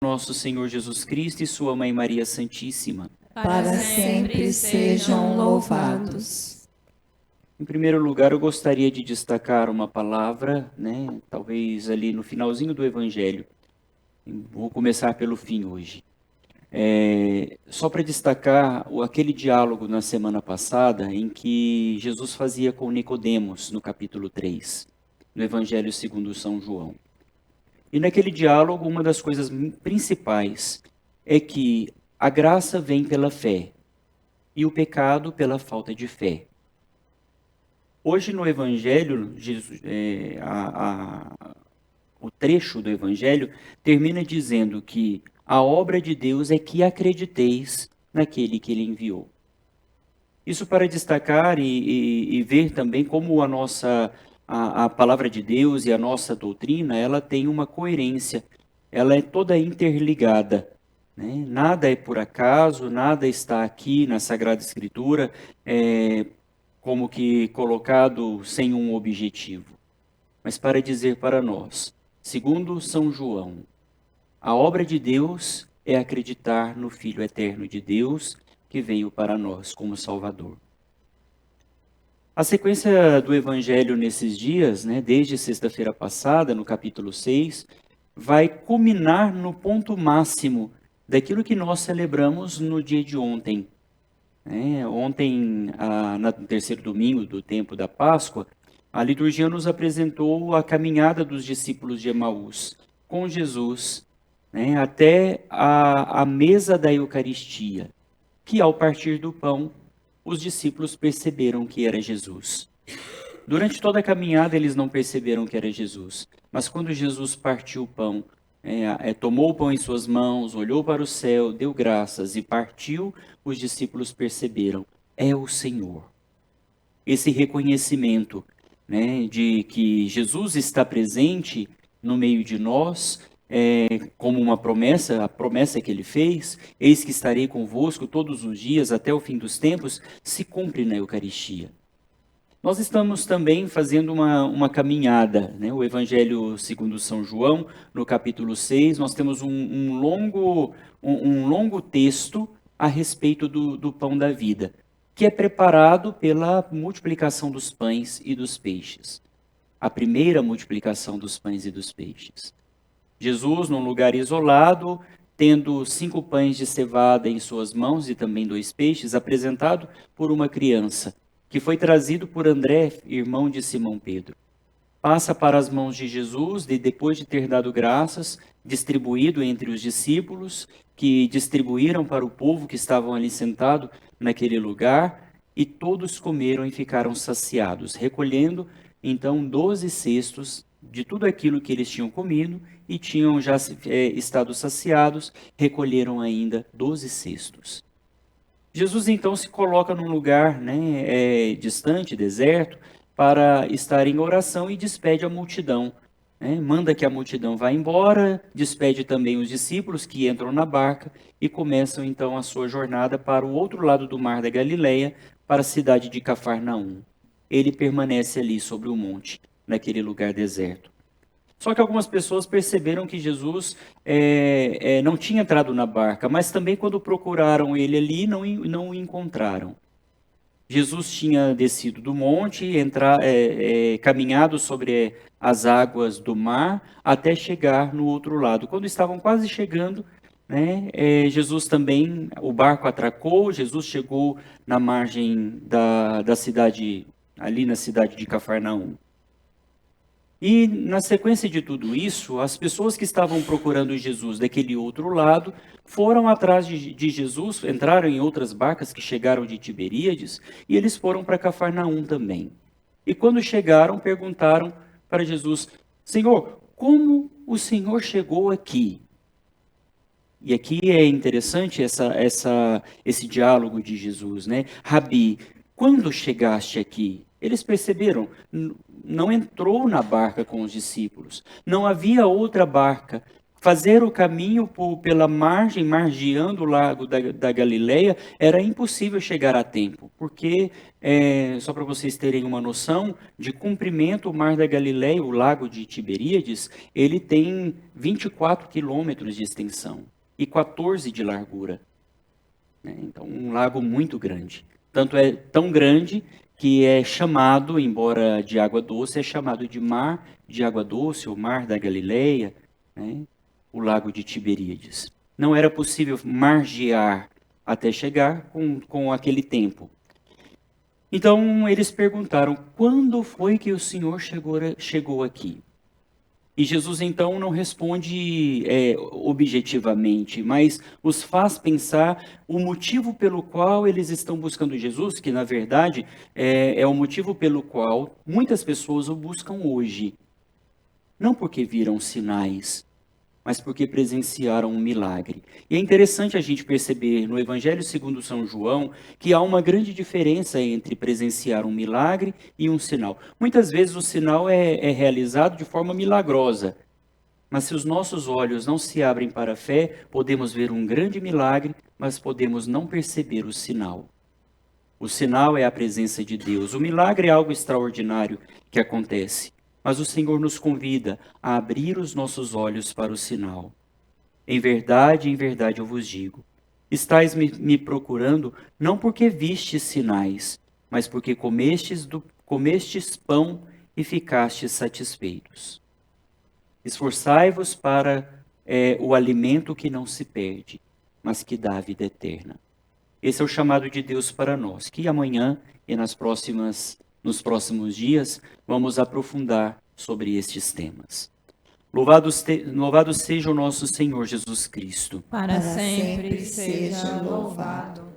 nosso Senhor Jesus Cristo e sua Mãe Maria Santíssima. Para sempre sejam louvados. Em primeiro lugar, eu gostaria de destacar uma palavra, talvez ali no finalzinho do Evangelho. Vou começar pelo fim hoje. Só para destacar aquele diálogo na semana passada em que Jesus fazia com Nicodemos, no capítulo 3, no Evangelho segundo São João. E naquele diálogo, uma das coisas principais é que a graça vem pela fé e o pecado pela falta de fé. Hoje no Evangelho, o trecho do Evangelho termina dizendo que a obra de Deus é que acrediteis naquele que Ele enviou. Isso para destacar e ver também como a palavra de Deus e a nossa doutrina, ela tem uma coerência, ela é toda interligada. Né? Nada é por acaso, nada está aqui na Sagrada Escritura como que colocado sem um objetivo. Mas para dizer para nós, segundo São João, a obra de Deus é acreditar no Filho eterno de Deus que veio para nós como Salvador. A sequência do Evangelho nesses dias, desde sexta-feira passada, no capítulo 6, vai culminar no ponto máximo daquilo que nós celebramos no dia de ontem. Ontem, no terceiro domingo do tempo da Páscoa, a liturgia nos apresentou a caminhada dos discípulos de Emaús com Jesus, até a mesa da Eucaristia, que ao partir do pão, os discípulos perceberam que era Jesus. Durante toda a caminhada eles não perceberam que era Jesus, mas quando Jesus partiu o pão, tomou o pão em suas mãos, olhou para o céu, deu graças e partiu, os discípulos perceberam, é o Senhor. Esse reconhecimento de que Jesus está presente no meio de nós, como uma promessa, a promessa que ele fez, eis que estarei convosco todos os dias até o fim dos tempos, se cumpre na Eucaristia. Nós estamos também fazendo uma caminhada, o Evangelho segundo São João, no capítulo 6, nós temos um longo texto a respeito do pão da vida, que é preparado pela multiplicação dos pães e dos peixes. A primeira multiplicação dos pães e dos peixes. Jesus, num lugar isolado, tendo 5 pães de cevada em suas mãos e também 2 peixes, apresentado por uma criança, que foi trazido por André, irmão de Simão Pedro. Passa para as mãos de Jesus e depois de ter dado graças, distribuído entre os discípulos, que distribuíram para o povo que estavam ali sentado naquele lugar, e todos comeram e ficaram saciados, recolhendo então 12 cestos de tudo aquilo que eles tinham comido e tinham já estado saciados, recolheram ainda 12 cestos. Jesus então se coloca num lugar distante, deserto, para estar em oração e despede a multidão. Manda que a multidão vá embora, despede também os discípulos que entram na barca e começam então a sua jornada para o outro lado do mar da Galileia, para a cidade de Cafarnaum. Ele permanece ali sobre o monte, naquele lugar deserto. Só que algumas pessoas perceberam que Jesus não tinha entrado na barca, mas também quando procuraram ele ali, não o encontraram. Jesus tinha descido do monte, caminhado sobre as águas do mar, até chegar no outro lado. Quando estavam quase chegando, Jesus também, o barco atracou, Jesus chegou na margem da cidade, ali na cidade de Cafarnaum. E na sequência de tudo isso, as pessoas que estavam procurando Jesus daquele outro lado foram atrás de Jesus, entraram em outras barcas que chegaram de Tiberíades e eles foram para Cafarnaum também. E quando chegaram, perguntaram para Jesus, Senhor, como o Senhor chegou aqui? E aqui é interessante esse diálogo de Jesus, Rabi, quando chegaste aqui? Eles perceberam, não entrou na barca com os discípulos, não havia outra barca, Fazer o caminho pela margem, margeando o lago da Galileia, era impossível chegar a tempo, porque, só para vocês terem uma noção, de comprimento, o mar da Galileia, o lago de Tiberíades, ele tem 24 quilômetros de extensão e 14 de largura. Então, um lago muito grande. Tanto é tão grande que é chamado, embora de água doce, é chamado de mar de água doce, o mar da Galileia, né? O lago de Tiberíades. Não era possível margear até chegar com aquele tempo. Então, eles perguntaram, quando foi que o Senhor chegou aqui? E Jesus, então, não responde objetivamente, mas os faz pensar o motivo pelo qual eles estão buscando Jesus, que, na verdade, é o motivo pelo qual muitas pessoas o buscam hoje. Não porque viram sinais, mas porque presenciaram um milagre. E é interessante a gente perceber no Evangelho segundo São João que há uma grande diferença entre presenciar um milagre e um sinal. Muitas vezes o sinal é realizado de forma milagrosa, mas se os nossos olhos não se abrem para a fé, podemos ver um grande milagre, mas podemos não perceber o sinal. O sinal é a presença de Deus. O milagre é algo extraordinário que acontece. Mas o Senhor nos convida a abrir os nossos olhos para o sinal. Em verdade eu vos digo, estáis me procurando não porque vistes sinais, mas porque comestes pão e ficastes satisfeitos. Esforçai-vos para o alimento que não se perde, mas que dá a vida eterna. Esse é o chamado de Deus para nós, que amanhã e nos próximos dias vamos aprofundar sobre estes temas. Louvado seja o nosso Senhor Jesus Cristo. Para sempre seja louvado.